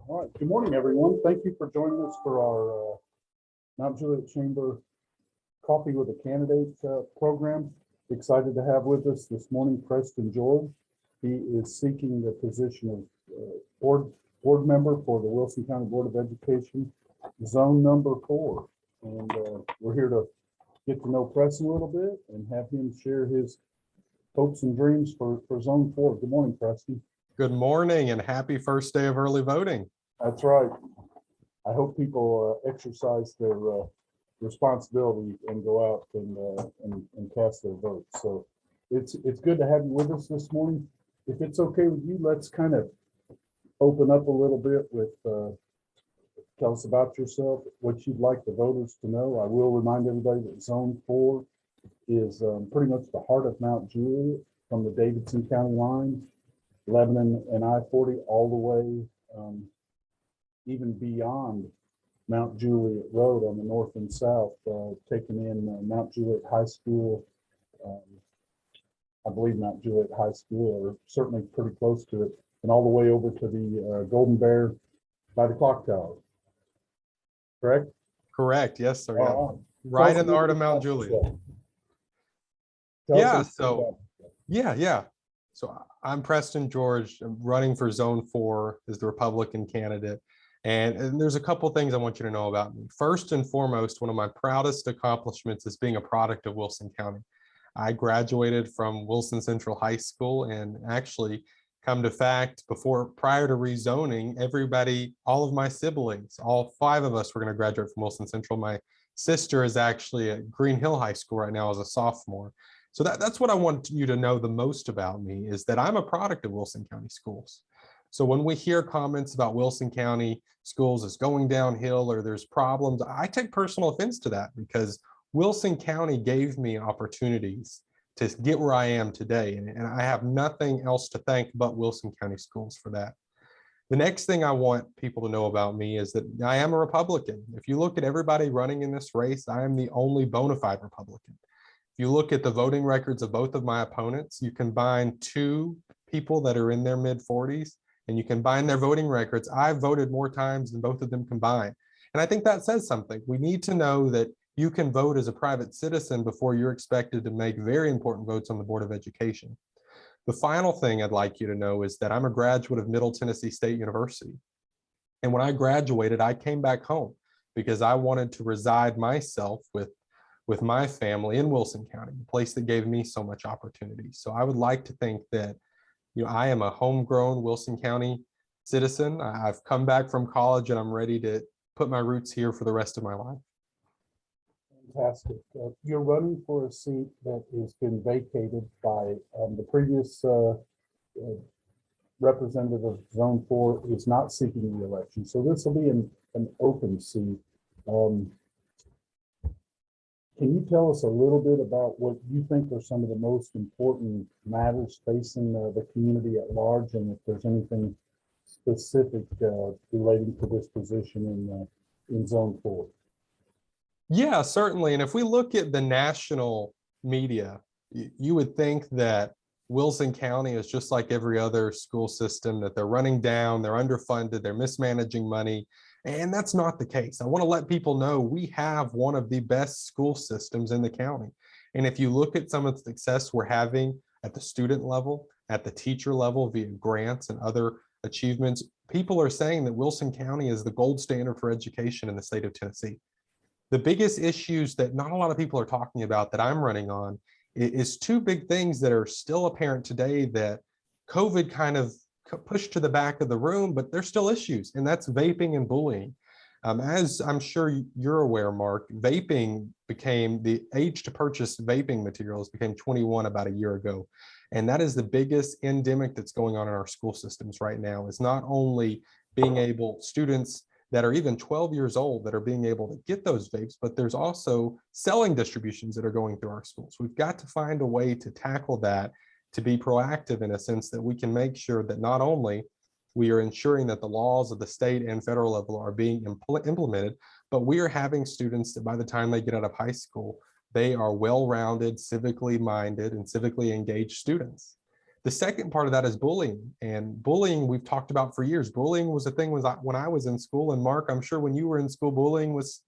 All right. Good morning, everyone. Thank you for joining us for our Mount Juliet Chamber Coffee with a Candidate program. Excited to have with us this morning Preston George. He is seeking the position of board member for the Wilson County Board of Education, Zone Number 4. And we're here to get to know Preston a little bit and have him share his hopes and dreams for Zone 4. Good morning, Preston. Good morning and happy first day of early voting. That's right. I hope people exercise their responsibility and go out and cast their vote. So it's good to have you with us this morning. If it's okay with you, let's kind of open up a little bit with tell us about yourself, what you'd like the voters to know. I will remind everybody that Zone 4 is pretty much the heart of Mount Juliet from the Davidson County line, Lebanon and I-40 all the way even beyond Mount Juliet Road on the north and south, taking in Mount Juliet High School, I believe Mount Juliet High School, or certainly pretty close to it, and all the way over to the Golden Bear by the clock tower. Correct? Correct. Yes, sir. Yeah. Right in the heart of Mount Juliet. Yeah. So I'm Preston George. I'm running for Zone 4 as the Republican candidate. And there's a couple things I want you to know about me. First and foremost, one of my proudest accomplishments is being a product of Wilson County. I graduated from Wilson Central High School, and actually, come to fact, prior to rezoning, all of my siblings, all 5 of us were going to graduate from Wilson Central. My sister is actually at Green Hill High School right now as a sophomore. So that's what I want you to know the most about me, is that I'm a product of Wilson County schools. So when we hear comments about Wilson County schools is going downhill or there's problems, I take personal offense to that, because Wilson County gave me opportunities to get where I am today. And I have nothing else to thank but Wilson County schools for that. The next thing I want people to know about me is that I am a Republican. If you look at everybody running in this race, I am the only bona fide Republican. If you look at the voting records of both of my opponents, you combine 2 people that are in their mid-40s, and you combine their voting records. I've voted more times than both of them combined. And I think that says something. We need to know that you can vote as a private citizen before you're expected to make very important votes on the Board of Education. The final thing I'd like you to know is that I'm a graduate of Middle Tennessee State University. And when I graduated, I came back home because I wanted to reside myself with my family in Wilson County, a place that gave me so much opportunity. So I would like to think that I am a homegrown Wilson County citizen. I've come back from college and I'm ready to put my roots here for the rest of my life. Fantastic. You're running for a seat that has been vacated by the previous representative of Zone 4 is not seeking the election. So this will be an open seat. Can you tell us a little bit about what you think are some of the most important matters facing the community at large, and if there's anything specific relating to this position in Zone 4? Yeah, certainly. And if we look at the national media, you would think that Wilson County is just like every other school system, that they're running down, they're underfunded, they're mismanaging money. And that's not the case. I want to let people know we have one of the best school systems in the county. And if you look at some of the success we're having at the student level, at the teacher level via grants and other achievements, people are saying that Wilson County is the gold standard for education in the state of Tennessee. The biggest issues that not a lot of people are talking about that I'm running on is 2 big things that are still apparent today that COVID kind of pushed to the back of the room, but there's still issues, and that's vaping and bullying. As I'm sure you're aware, Mark, vaping became, the age to purchase vaping materials became 21 about a year ago. And that is the biggest endemic that's going on in our school systems right now, is not only being able, students that are even 12 years old that are being able to get those vapes, but there's also selling distributions that are going through our schools. We've got to find a way to tackle that, to be proactive in a sense that we can make sure that not only we are ensuring that the laws of the state and federal level are being implemented, but we are having students that by the time they get out of high school, they are well-rounded, civically minded, and civically engaged students. The second part of that is bullying, and bullying we've talked about for years. Bullying was a thing when I was in school, and Mark, I'm sure when you were in school, bullying was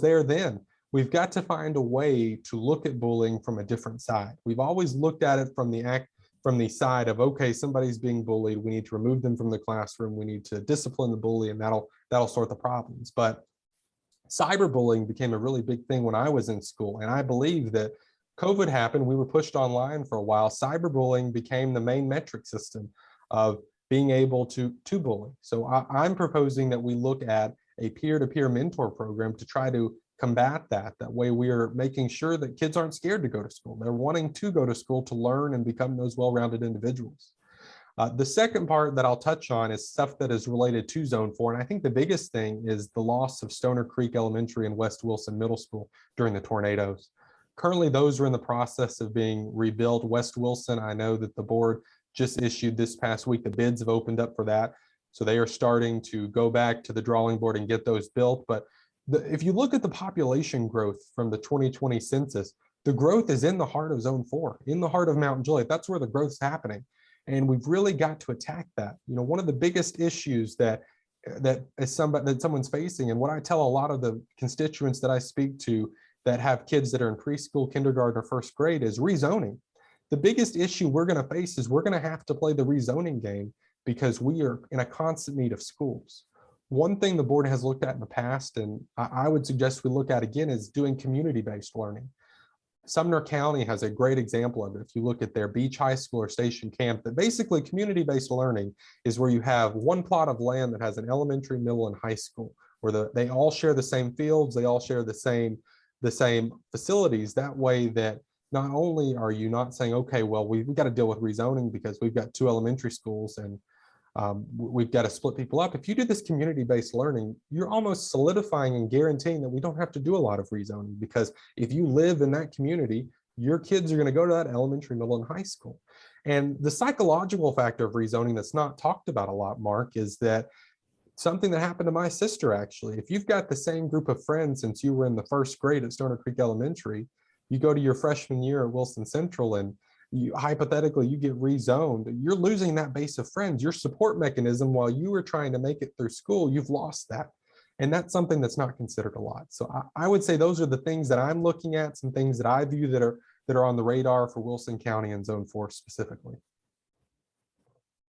there then. We've got to find a way to look at bullying from a different side. We've always looked at it from the side of, okay, somebody's being bullied, we need to remove them from the classroom, we need to discipline the bully, and that'll sort the problems. But cyberbullying became a really big thing when I was in school, and I believe that COVID happened, we were pushed online for a while. Cyberbullying became the main metric system of being able to bully. So I'm proposing that we look at a peer-to-peer mentor program to try to combat that. That way we are making sure that kids aren't scared to go to school. They're wanting to go to school to learn and become those well-rounded individuals. The second part that I'll touch on is stuff that is related to Zone 4. And I think the biggest thing is the loss of Stoner Creek Elementary and West Wilson Middle School during the tornadoes. Currently, those are in the process of being rebuilt. West Wilson, I know that the board just issued this past week, the bids have opened up for that. So they are starting to go back to the drawing board and get those built. But if you look at the population growth from the 2020 census, the growth is in the heart of Zone 4, in the heart of Mountain Juliet. That's where the growth is happening. And we've really got to attack that. You know, one of the biggest issues that someone's facing, and what I tell a lot of the constituents that I speak to that have kids that are in preschool, kindergarten, or first grade, is rezoning. The biggest issue we're going to face is we're going to have to play the rezoning game because we are in a constant need of schools. One thing the board has looked at in the past, and I would suggest we look at again, is doing community-based learning. Sumner County has a great example of it. If you look at their Beach High School or Station Camp, that basically community-based learning is where you have one plot of land that has an elementary, middle, and high school, where they all share the same fields, they all share the same facilities. That way that not only are you not saying, okay, well, we've got to deal with rezoning because we've got 2 elementary schools and we've got to split people up. If you do this community-based learning, you're almost solidifying and guaranteeing that we don't have to do a lot of rezoning, because if you live in that community, your kids are going to go to that elementary, middle, and high school. And the psychological factor of rezoning that's not talked about a lot, Mark, is that something that happened to my sister, actually. If you've got the same group of friends since you were in the first grade at Stoner Creek Elementary, you go to your freshman year at Wilson Central and hypothetically you get rezoned, you're losing that base of friends. Your support mechanism while you were trying to make it through school, you've lost that. And that's something that's not considered a lot. So I would say those are the things that I'm looking at, some things that I view that are on the radar for Wilson County and Zone 4 specifically.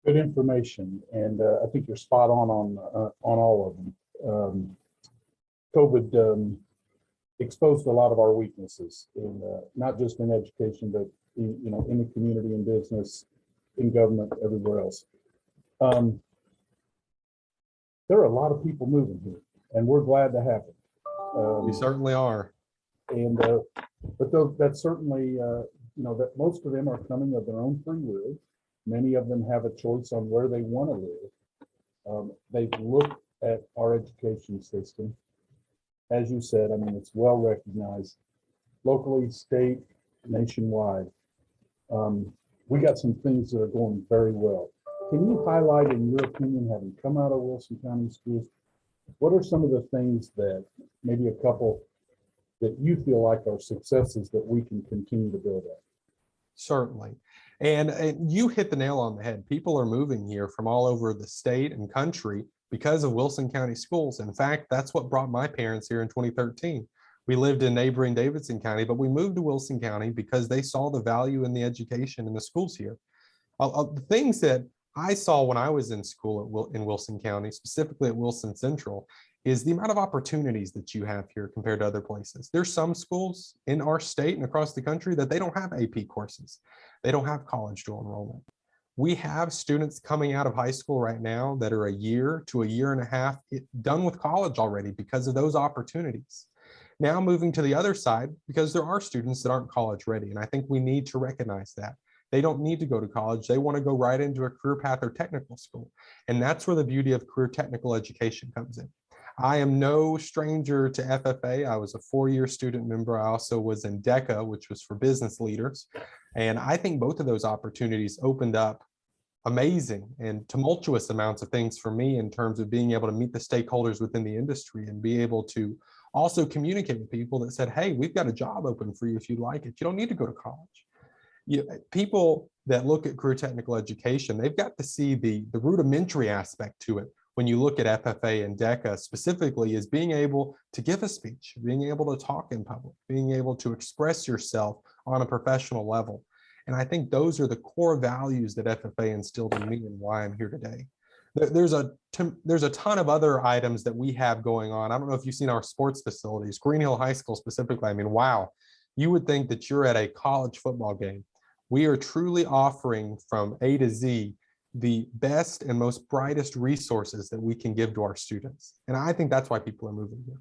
Good information, and I think you're spot on all of them. COVID exposed a lot of our weaknesses, in not just in education, but in the community, in business, in government, everywhere else. There are a lot of people moving here, and we're glad to have it. We certainly are. And but that's certainly that most of them are coming of their own free will. Many of them have a choice on where they want to live. They've looked at our education system. As you said, I mean, it's well recognized locally, state, nationwide. We got some things that are going very well. Can you highlight, in your opinion, having come out of Wilson County schools, what are some of the things that, maybe a couple, that you feel like are successes that we can continue to build on? Certainly. And you hit the nail on the head. People are moving here from all over the state and country because of Wilson County schools. In fact, that's what brought my parents here in 2013. We lived in neighboring Davidson County, but we moved to Wilson County because they saw the value in the education in the schools here. The things that I saw when I was in school in Wilson County, specifically at Wilson Central, is the amount of opportunities that you have here compared to other places. There's some schools in our state and across the country that they don't have AP courses. They don't have college dual enrollment. We have students coming out of high school right now that are a year to a year and a half done with college already because of those opportunities. Now moving to the other side, because there are students that aren't college ready, and I think we need to recognize that. They don't need to go to college. They want to go right into a career path or technical school. And that's where the beauty of career technical education comes in. I am no stranger to FFA. I was a 4-year student member. I also was in DECA, which was for business leaders. And I think both of those opportunities opened up amazing and tumultuous amounts of things for me in terms of being able to meet the stakeholders within the industry and be able to also communicate with people that said, hey, we've got a job open for you if you like it. You don't need to go to college. People that look at career technical education, they've got to see the rudimentary aspect to it. When you look at FFA and DECA specifically, is being able to give a speech, being able to talk in public, being able to express yourself on a professional level. And I think those are the core values that FFA instilled in me and why I'm here today. There's a ton of other items that we have going on. I don't know if you've seen our sports facilities, Green Hill High School specifically. I mean, wow, you would think that you're at a college football game. We are truly offering from A to Z the best and most brightest resources that we can give to our students. And I think that's why people are moving here.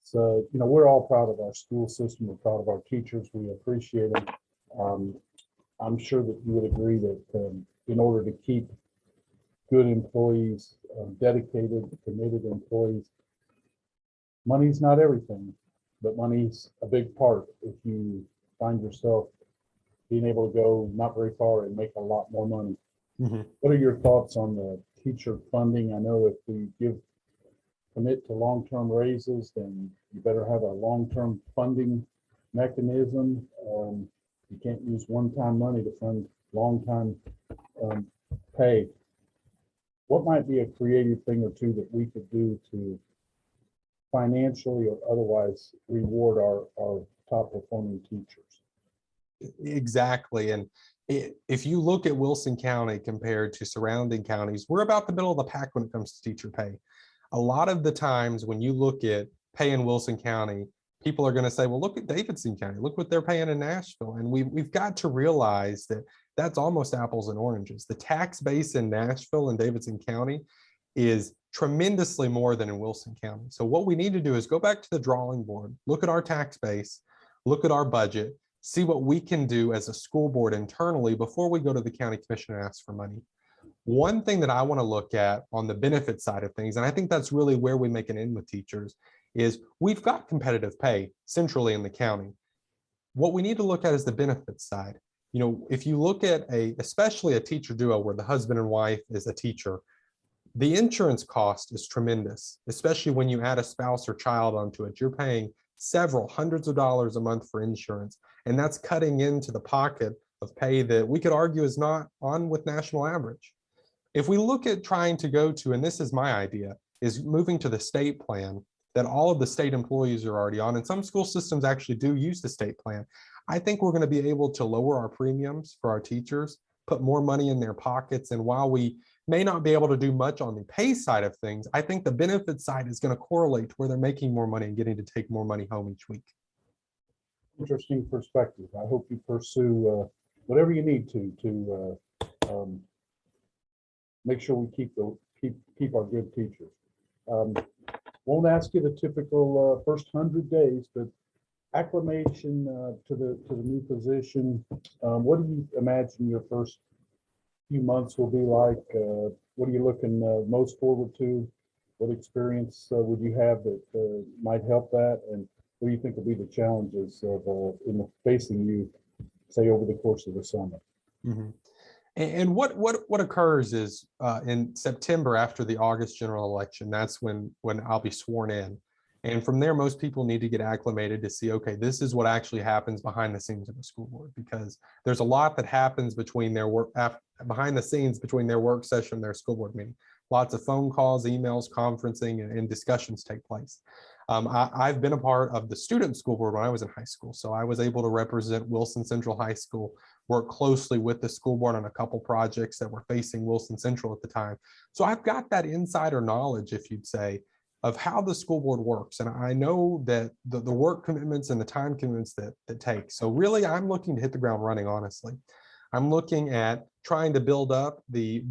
So, we're all proud of our school system. We're proud of our teachers. We appreciate them. I'm sure that you would agree that in order to keep good employees, dedicated, committed employees, money's not everything, but money's a big part if you find yourself being able to go not very far and make a lot more money. Mm-hmm. What are your thoughts on the teacher funding? I know if we commit to long-term raises, then you better have a long-term funding mechanism. You can't use one-time money to fund long-time pay. What might be a creative thing or two that we could do to financially or otherwise reward our top performing teachers? Exactly. And if you look at Wilson County compared to surrounding counties, we're about the middle of the pack when it comes to teacher pay. A lot of the times when you look at pay in Wilson County, people are going to say, well, look at Davidson County, look what they're paying in Nashville. And we've got to realize that that's almost apples and oranges. The tax base in Nashville and Davidson County is tremendously more than in Wilson County. So what we need to do is go back to the drawing board, look at our tax base, look at our budget, see what we can do as a school board internally before we go to the county commission and ask for money. One thing that I want to look at on the benefit side of things, and I think that's really where we make an end with teachers, is we've got competitive pay centrally in the county. What we need to look at is the benefits side. If you look at especially a teacher duo where the husband and wife is a teacher, the insurance cost is tremendous, especially when you add a spouse or child onto it. You're paying several hundreds of dollars a month for insurance, and that's cutting into the pocket of pay that we could argue is not on with national average. If we look at trying to go to, and this is my idea, is moving to the state plan that all of the state employees are already on, and some school systems actually do use the state plan. I think we're going to be able to lower our premiums for our teachers, put more money in their pockets, and while we may not be able to do much on the pay side of things, I think the benefit side is going to correlate to where they're making more money and getting to take more money home each week. Interesting perspective. I hope you pursue whatever you need to make sure we keep our good teachers. Won't ask you the typical first 100 days, but acclimation to the new position. What do you imagine your first few months will be like? What are you looking most forward to? What experience would you have that might help that? And what do you think will be the challenges of facing you, say, over the course of the summer? Mm-hmm. And what occurs is in September after the August general election, that's when I'll be sworn in. And from there, most people need to get acclimated to see, okay, this is what actually happens behind the scenes of a school board, because there's a lot that happens between their work, behind the scenes between their work session and their school board meeting. Lots of phone calls, emails, conferencing, and discussions take place. I've been a part of the student school board when I was in high school. So I was able to represent Wilson Central High School, work closely with the school board on a couple projects that were facing Wilson Central at the time. So I've got that insider knowledge, if you'd say, of how the school board works. And I know that the work commitments and the time commitments that take. So really, I'm looking to hit the ground running, honestly. I'm looking at trying to build up the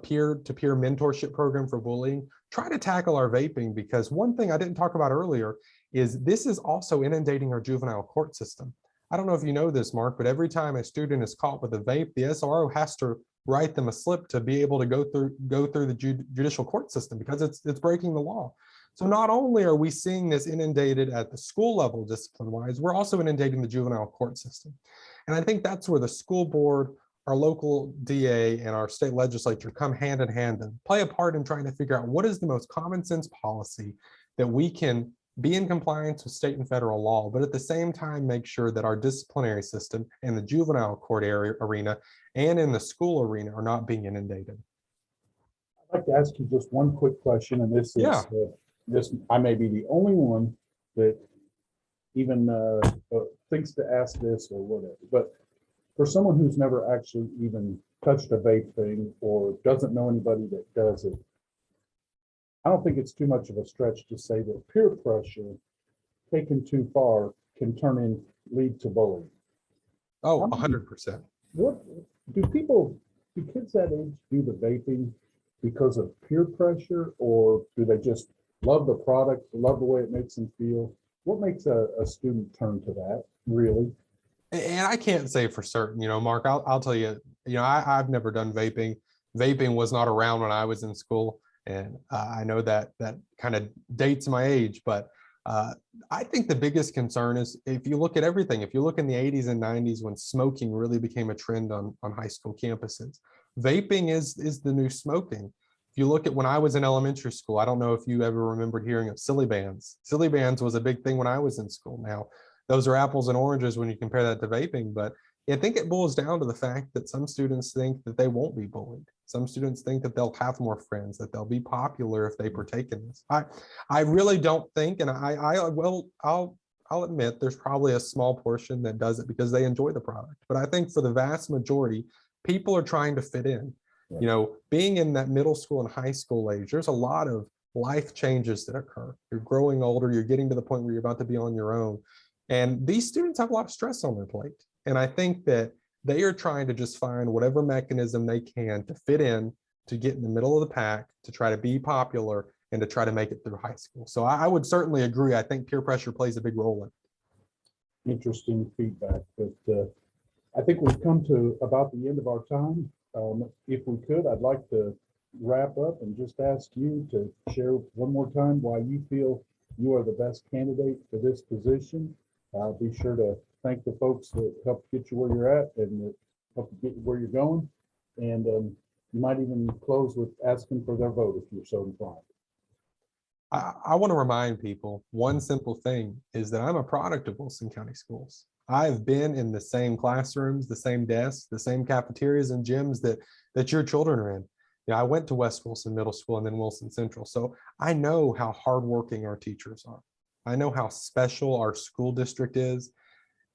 peer-to-peer mentorship program for bullying, try to tackle our vaping, because one thing I didn't talk about earlier is this is also inundating our juvenile court system. I don't know if you know this, Mark, but every time a student is caught with a vape, the SRO has to write them a slip to be able to go through the judicial court system, because it's breaking the law. So not only are we seeing this inundated at the school level discipline-wise, we're also inundating the juvenile court system. And I think that's where the school board, our local DA, and our state legislature come hand in hand and play a part in trying to figure out what is the most common sense policy that we can be in compliance with state and federal law, but at the same time, make sure that our disciplinary system in the juvenile court area arena and in the school arena are not being inundated. I'd like to ask you just one quick question, and this is, Yeah. I may be the only one that even thinks to ask this or whatever, but for someone who's never actually even touched a vape thing or doesn't know anybody that does it, I don't think it's too much of a stretch to say that peer pressure taken too far can lead to bullying. Oh, 100%. What do kids that age do the vaping because of peer pressure, or do they just love the product, love the way it makes them feel? What makes a student turn to that, really? And I can't say for certain, Mark, I'll tell you, I've never done vaping. Vaping was not around when I was in school. And I know that kind of dates my age, but I think the biggest concern is if you look at everything, if you look in the 80s and 90s when smoking really became a trend on high school campuses, vaping is the new smoking. If you look at when I was in elementary school, I don't know if you ever remembered hearing of silly bands. Silly bands was a big thing when I was in school. Now, those are apples and oranges when you compare that to vaping, but I think it boils down to the fact that some students think that they won't be bullied. Some students think that they'll have more friends, that they'll be popular if they partake in this. I really don't think, and I'll admit there's probably a small portion that does it because they enjoy the product. But I think for the vast majority, people are trying to fit in. Being in that middle school and high school age, there's a lot of life changes that occur. You're growing older, you're getting to the point where you're about to be on your own. And these students have a lot of stress on their plate. And I think that they are trying to just find whatever mechanism they can to fit in, to get in the middle of the pack, to try to be popular, and to try to make it through high school. So I would certainly agree. I think peer pressure plays a big role in it. Interesting feedback, but I think we've come to about the end of our time. If we could, I'd like to wrap up and just ask you to share one more time why you feel you are the best candidate for this position. Be sure to thank the folks that helped get you where you're at and that helped get you where you're going. And you might even close with asking for their vote if you're so inclined. I want to remind people one simple thing is that I'm a product of Wilson County Schools. I've been in the same classrooms, the same desks, the same cafeterias and gyms that your children are in. I went to West Wilson Middle School and then Wilson Central. So I know how hardworking our teachers are. I know how special our school district is.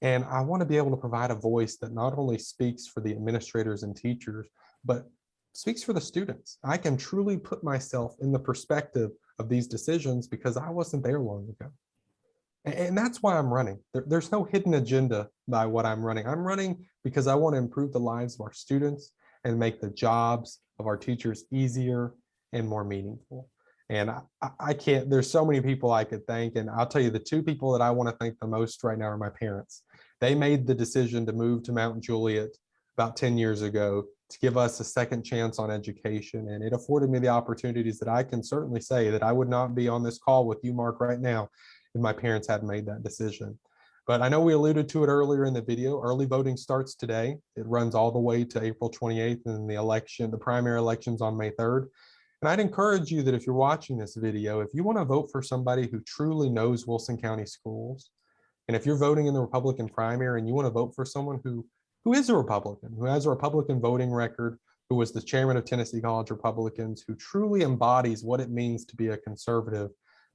And I want to be able to provide a voice that not only speaks for the administrators and teachers, but speaks for the students. I can truly put myself in the perspective of these decisions because I wasn't there long ago. And that's why I'm running. There's no hidden agenda by what I'm running. I'm running because I want to improve the lives of our students and make the jobs of our teachers easier and more meaningful. And I can't, there's so many people I could thank. And I'll tell you, the two people that I want to thank the most right now are my parents. They made the decision to move to Mount Juliet about 10 years ago to give us a second chance on education. And it afforded me the opportunities that I can certainly say that I would not be on this call with you, Mark, right now if my parents hadn't made that decision. But I know we alluded to it earlier in the video. Early voting starts today. It runs all the way to April 28th, and the primary election's on May 3rd. And I'd encourage you that if you're watching this video, if you want to vote for somebody who truly knows Wilson County Schools, and if you're voting in the Republican primary and you want to vote for someone who is a Republican, who has a Republican voting record, who was the chairman of Tennessee College Republicans, who truly embodies what it means to be a conservative,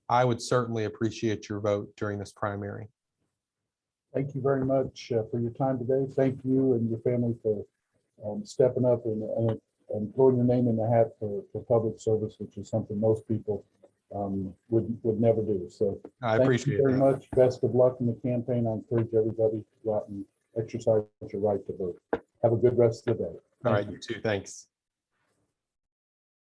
I would certainly appreciate your vote during this primary. Thank you very much for your time today. Thank you and your family for stepping up and throwing your name in the hat for public service, which is something most people would never do. So I thank appreciate you very that. much. Best of luck in the campaign. I encourage everybody to go out and exercise your right to vote. Have a good rest of the day. All right, you too. Thanks.